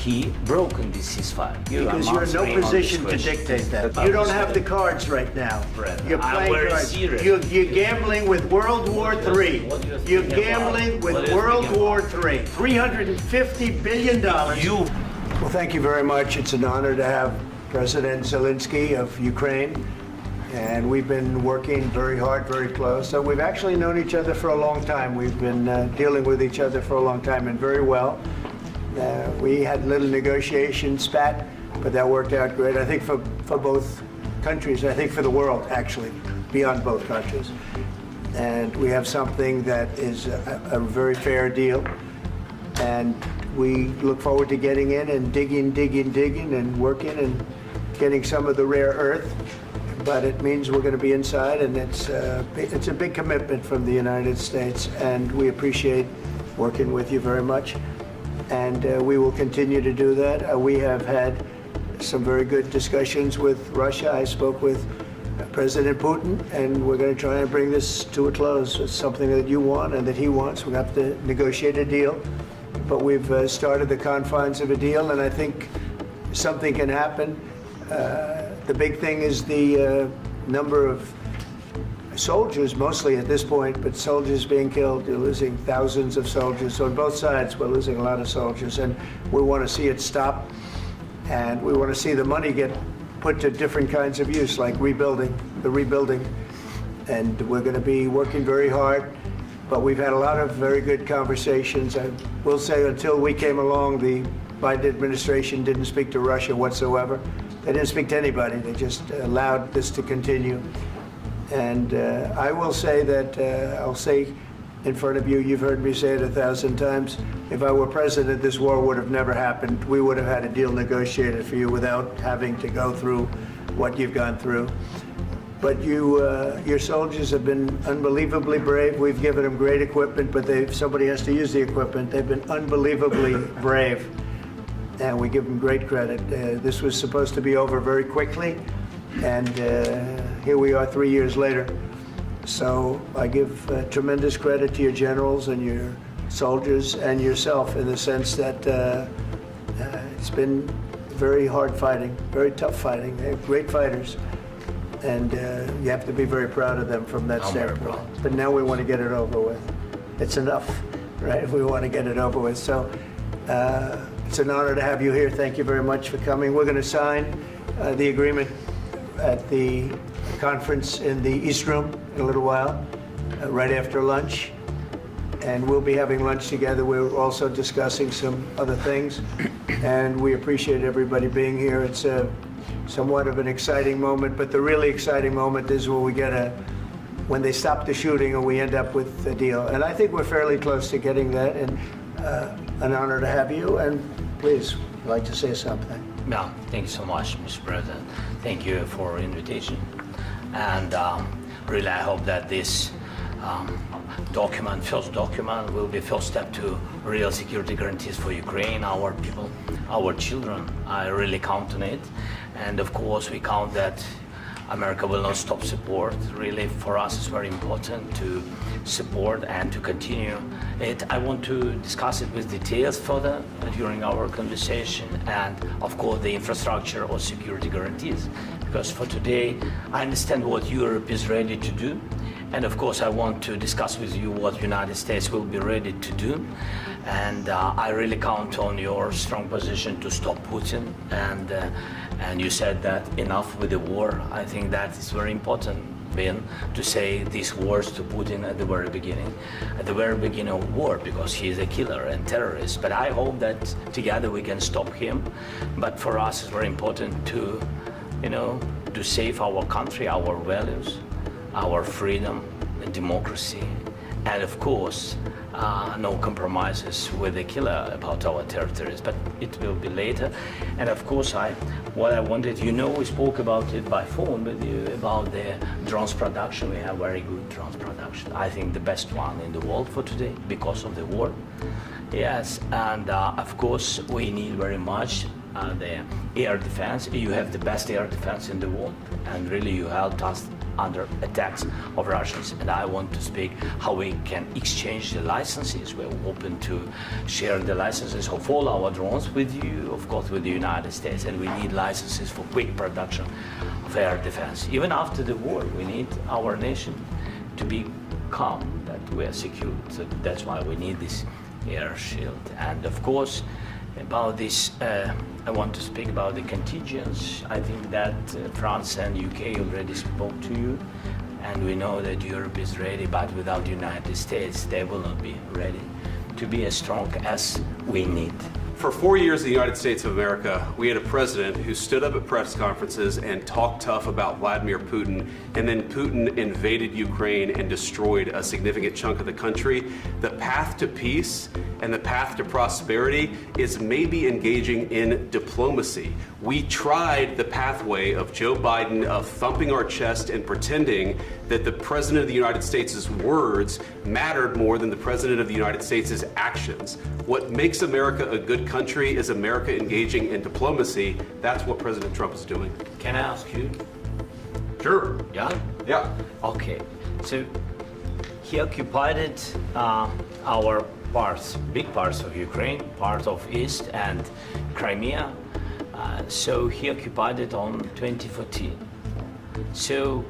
he broken this ceasefire. Because you're in no position to dictate that. You don't have the cards right now. You're playing cards. You're gambling with World War III. You're gambling with World War III. $350 billion. Well, thank you very much. It's an honor to have President Zelensky of Ukraine. And we've been working very hard, very close. So we've actually known each other for a long time. We've been dealing with each other for a long time and very well. We had a little negotiation spat, but that worked out great. I think for both countries, I think for the world, actually, beyond both countries. And we have something that is a very fair deal. And we look forward to getting in and digging and working and getting some of the rare earth. But it means we're going to be inside, and it's a big commitment from the United States, and we appreciate working with you very much. And we will continue to do that. We have had some very good discussions with Russia. I spoke with President Putin, and we're going to try and bring this to a close. It's something that you want and that he wants. We're going to have to negotiate a deal. But we've started the confines of a deal, and I think something can happen. The big thing is the number of soldiers, mostly at this point, but soldiers being killed. You're losing thousands of soldiers. So on both sides, we're losing a lot of soldiers, and we want to see it stop. And we want to see the money get put to different kinds of use, like rebuilding. And we're going to be working very hard. But we've had a lot of very good conversations. I will say until we came along, the Biden administration didn't speak to Russia whatsoever. They didn't speak to anybody. They just allowed this to continue. And I will say that, I'll say in front of you, you've heard me say it 1,000 times, if I were president, this war would have never happened. We would have had a deal negotiated for you without having to go through what you've gone through. But your soldiers have been unbelievably brave. We've given them great equipment, but somebody has to use the equipment. They've been unbelievably brave. And we give them great credit. This was supposed to be over very quickly, and here we are 3 years later. So I give tremendous credit to your generals and your soldiers and yourself in the sense that it's been very hard fighting, very tough fighting. They're great fighters, and you have to be very proud of them from that standpoint. But now we want to get it over with. It's enough, right? We want to get it over with. So. It's an honor to have you here. Thank you very much for coming. We're going to sign the agreement at the conference in the East Room in a little while, right after lunch. And we'll be having lunch together. We're also discussing some other things. And we appreciate everybody being here. It's somewhat of an exciting moment, but the really exciting moment is when we when they stop the shooting and we end up with a deal. And I think we're fairly close to getting that. And an honor to have you, and please, I'd like to say something. Yeah, thank you so much, Mr. President. Thank you for the invitation. And really, I hope that this first document, will be first step to real security guarantees for Ukraine, our people, our children. I really count on it. And of course, we count that America will not stop support. Really, for us, it's very important to support and to continue it. I want to discuss it with details further during our conversation, and of course the infrastructure or security guarantees, because for today I understand what Europe is ready to do, and of course I want to discuss with you what United States will be ready to do. And I really count on your strong position to stop Putin, and you said that enough with the war. I think that is very important, Ben, to say these words to Putin at the very beginning of war, because he is a killer and terrorist. But I hope that together we can stop him. But for us, it's very important to, to save our country, our values, our freedom and democracy, and of course, no compromises with the killer about our territories, but it will be later. And of course, what I wanted, we spoke about it by phone with you about the drones production. We have very good drones production. I think the best one in the world for today because of the war. Yes, and of course, we need very much the air defense. You have the best air defense in the world, and really you helped us under attacks of Russians. And I want to speak how we can exchange the licenses. We're open to share the licenses of all our drones with you, of course, with the United States. And we need licenses for quick production of air defense. Even after the war, we need our nation to be calm, that we are secure. So that's why we need this air shield. And of course, about this, I want to speak about the contingents. I think that France and UK already spoke to you, and we know that Europe is ready, but without the United States, they will not be ready to be as strong as we need. For 4 years in the United States of America, we had a president who stood up at press conferences and talked tough about Vladimir Putin, and then Putin invaded Ukraine and destroyed a significant chunk of the country. The path to peace and the path to prosperity is maybe engaging in diplomacy. We tried the pathway of Joe Biden of thumping our chest and pretending that the President of the United States' words mattered more than the President of the United States' actions. What makes America a good country is America engaging in diplomacy. That's what President Trump is doing. Can I ask you? Sure. Yeah? Yeah. Okay. So he occupied our parts, big parts of Ukraine, part of East and Crimea. So he occupied it on 2014. So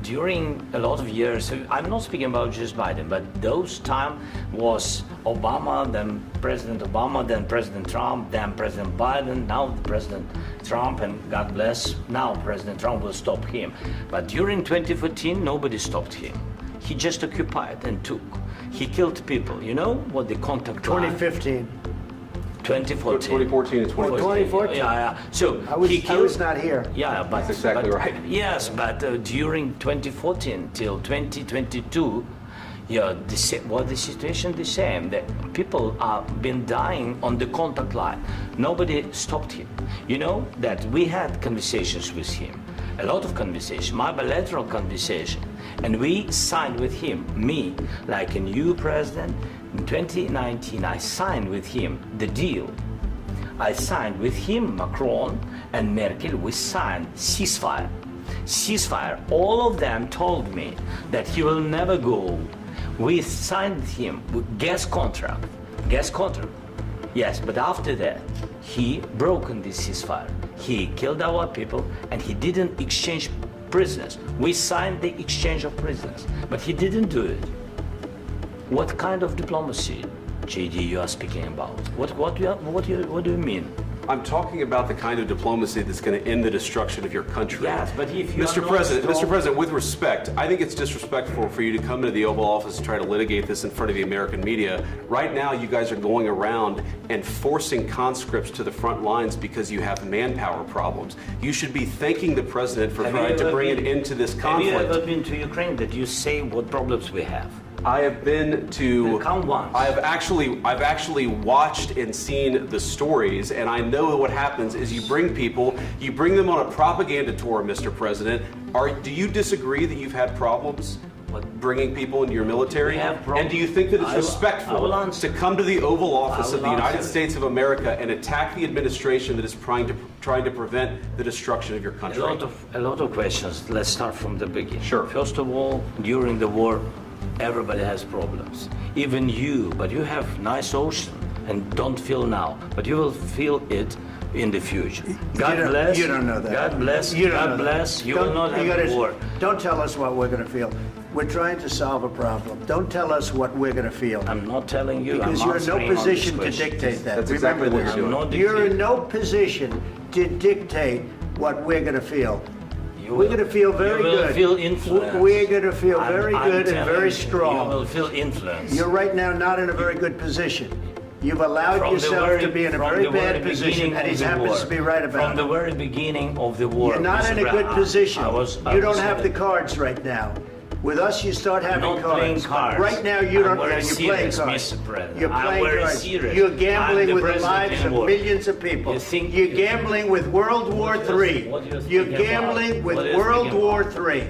during a lot of years, so I'm not speaking about just Biden, but those time was Obama, then President Obama, then President Trump, then President Biden, now President Trump, and God bless, now President Trump will stop him. But during 2014, nobody stopped him. He just occupied and took. He killed people. You know what the contact line? 2015. 2014. 2014 and 2014. 2014. Yeah. So I was not here. Yeah, but That's exactly right. Yes, but during 2014 till 2022, yeah, the situation the same. The people are been dying on the contact line. Nobody stopped him. You know that we had conversations with him, a lot of conversation, my bilateral conversation, and we signed with him, me, like a new president. In 2019, I signed with him the deal. I signed with him, Macron and Merkel, we signed ceasefire. Ceasefire. All of them told me that he will never go. We signed with him with gas contract. Gas contract. Yes, but after that, he broken this ceasefire. He killed our people and he didn't exchange prisoners. We signed the exchange of prisoners, but he didn't do it. What kind of diplomacy, JD, you are speaking about? What do you mean? I'm talking about the kind of diplomacy that's going to end the destruction of your country. Yes, but if you Mr. President, with respect, I think it's disrespectful for you to come into the Oval Office and try to litigate this in front of the American media. Right now, you guys are going around and forcing conscripts to the front lines because you have manpower problems. You should be thanking the President for trying to bring an end to this conflict. Have you ever been to Ukraine that you say what problems we have? I have been to. Count once. I've actually watched and seen the stories, and I know what happens is you bring them on a propaganda tour, Mr. President. Do you disagree that you've had problems bringing people into your military? And do you think that it's respectful to come to the Oval Office of the United States of America and attack the administration that is trying to prevent the destruction of your country? A lot of questions. Let's start from the beginning. Sure. First of all, during the war, everybody has problems. Even you, but you have nice ocean and don't feel now, but you will feel it in the future. God bless. You don't know that. God bless. You God bless. You will not have a war. Don't tell us what we're going to feel. We're trying to solve a problem. Don't tell us what we're going to feel. I'm not telling you. Because you're in no position to dictate that. That's exactly what you're doing. You're in no position to dictate what we're going to feel. We're going to feel very good. You will feel influence. We're going to feel very good and very you, strong. You will feel influence. You're right now not in a very good position. You've allowed yourself to be in a very bad position, and he happens to be right about it. From the very beginning of the war. You're not in a good position. You don't have the cards right now. With us, you start having cards. Right now, you don't. You're playing cards. You're playing cards. You're gambling with the lives of millions of people. You're gambling with World War III. You're gambling with World War III.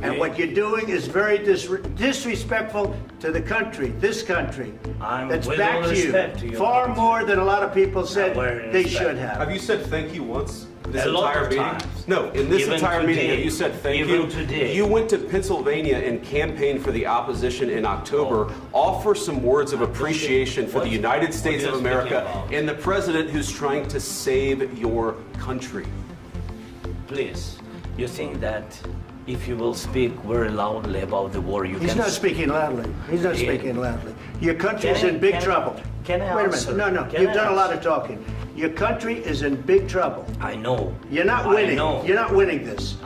And what you're doing is very disrespectful to the country, this country, that's back to you, far more than a lot of people said they should have. Have you said thank you once? This A lot entire of meeting? times. No, in this Even entire meeting today. that you said thank Even you. today. You went to Pennsylvania and campaigned for the opposition in October. Offer some words of appreciation for the United States of America and the president who's trying to save your country. Please, you think that if you will speak very loudly about the war, you He's can... not speaking loudly. He's not speaking loudly. Your country's in big trouble. Can I Wait a answer? minute. No, Can you've I done a lot answer? of talking. Your country is in big trouble. I know. You're not winning. I know. You're not winning this.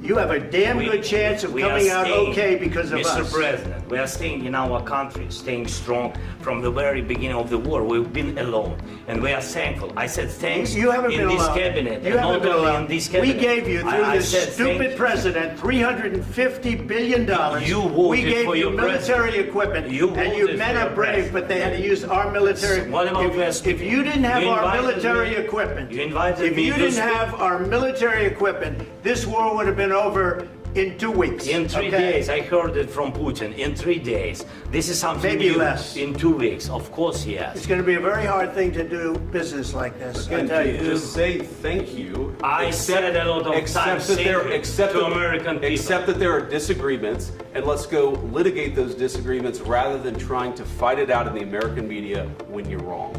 You have a damn good chance of coming out okay because of us. Mr. President, we are staying in our country, staying strong from the very beginning of the war. We've been alone, and we are thankful. I said thanks You haven't in been this alone. cabinet, You and haven't not been only alone. in this cabinet. We gave you, through I this said stupid president, $350 billion. You voted we gave for you your military president. equipment, You and you voted men for are your brave, president. but they had to use our military. What about If you didn't have You our invited military me. equipment, You invited if me you to didn't speak. have our military equipment, this war would have been over in 2 weeks. In 3 days, I heard it from Putin. In 3 days, this is something Maybe new. less. In 2 weeks, of course, yes. It's going to be a very hard thing to do business like this. I Again, tell you. just say thank you. I said a lot of times that there, thank you to American people. Except that there are disagreements, and let's go litigate those disagreements rather than trying to fight it out in the American media when you're wrong.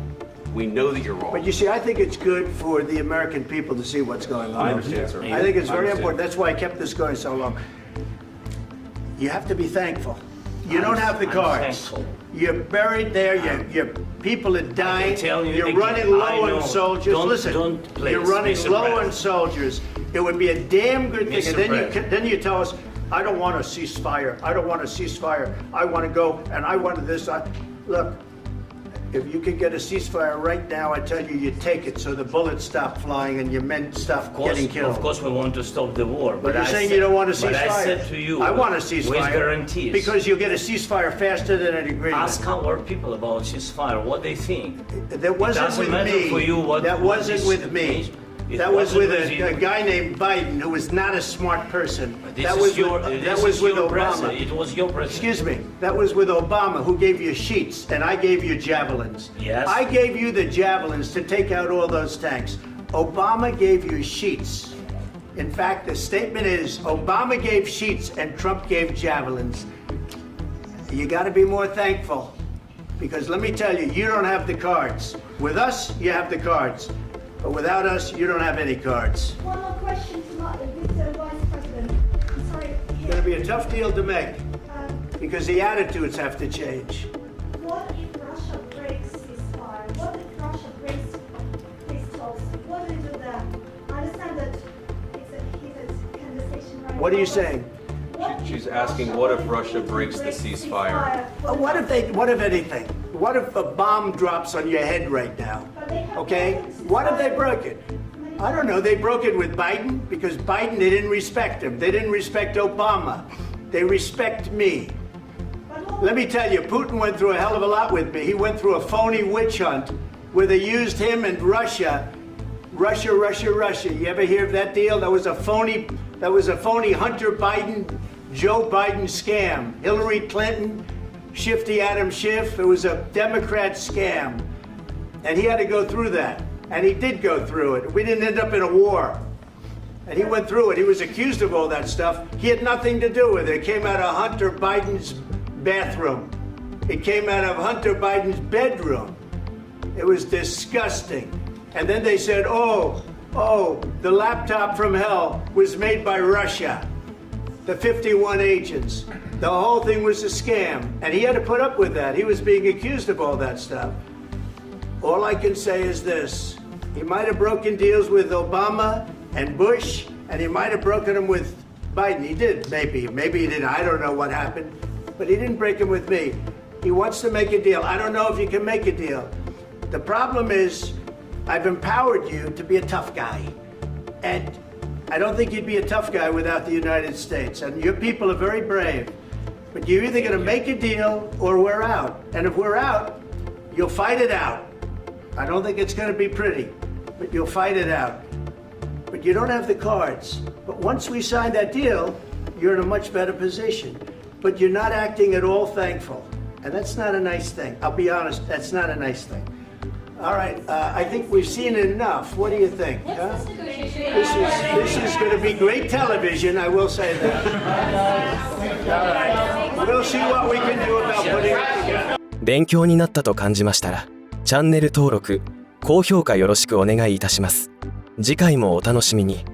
We know that you're wrong. But you see, I think it's good for the American people to see what's going on. I understand, sir. I think it's very understand. important. That's why I kept this going so long. You have to be thankful. You don't have the I'm cards. thankful. You're buried there. Your people are dying. tell you You're again, running low I know. on soldiers. Don't- Listen, please, you're running Mr. low on President. soldiers. It would be a damn good thing. Mr. And President. then you tell us, I don't want a ceasefire. I don't want a ceasefire. I want to go and I want this. Look. If you could get a ceasefire right now, I tell you, you take it so the bullets stop flying and your men stop getting killed. Of course, we want to stop the war. But you're I saying said- you don't want a ceasefire. But I said to you, I want a ceasefire. with guarantees. Because you'll get a ceasefire faster than an agreement. Ask our people about ceasefire, what they think. That wasn't doesn't with matter me. for you what- That what wasn't this with me. It That was with wasn't a with you. guy named Biden, who was not a smart person. This That is was your, with, this that was is with your Obama. president. It was your president. Excuse me. That was with Obama, who gave you sheets, and I gave you javelins. Yes. I gave you the javelins to take out all those tanks. Obama gave you sheets. In fact, the statement is Obama gave sheets and Trump gave javelins. You got to be more thankful, because let me tell you, you don't have the cards. With us, you have the cards. But without us, you don't have any cards. One more question to Mr. Vice President. I'm sorry. It's going to be a tough deal to make, Um, because the attitudes have to change. what if Russia breaks ceasefire? What if Russia breaks peace talks? What do we do then? I understand that it's a heated conversation right now. What are you but saying? what if She's asking, what if and Russia Putin breaks the ceasefire? What if anything? What if a bomb drops on your head right now? Okay? What if they broke it? I don't know. They broke it with Biden because Biden, they didn't respect him. They didn't respect Obama. They respect me. Let me tell you, Putin went through a hell of a lot with me. He went through a phony witch hunt where they used him and Russia. Russia. You ever hear of that deal? That was a phony Hunter Biden, Joe Biden scam. Hillary Clinton, Shifty Adam Schiff. It was a Democrat scam. And he had to go through that. And he did go through it. We didn't end up in a war. And he went through it. He was accused of all that stuff. He had nothing to do with it. It came out of Hunter Biden's bathroom. It came out of Hunter Biden's bedroom. It was disgusting. And then they said, oh, the laptop from hell was made by Russia. The 51 agents. The whole thing was a scam. And he had to put up with that. He was being accused of all that stuff. All I can say is this. He might have broken deals with Obama and Bush, and he might have broken them with Biden. He did, maybe. Maybe he didn't. I don't know what happened. But he didn't break them with me. He wants to make a deal. I don't know if you can make a deal. The problem is, I've empowered you to be a tough guy. And I don't think you'd be a tough guy without the United States. And your people are very brave. But you're either going to make a deal or we're out. And if we're out, you'll fight it out. I don't think it's going to be pretty, but you'll fight it out. But you don't have the cards. But once we sign that deal, you're in a much better position. But you're not acting at all thankful. And that's not a nice thing. I'll be honest, that's not a nice thing. All right, I think we've seen enough. What do you think? Huh? This is going to be great television, I will say that. All right, we'll see what we can do about putting it together. 勉強になったと感じましたら、チャンネル登録、高評価よろしくお願いいたします。次回もお楽しみに。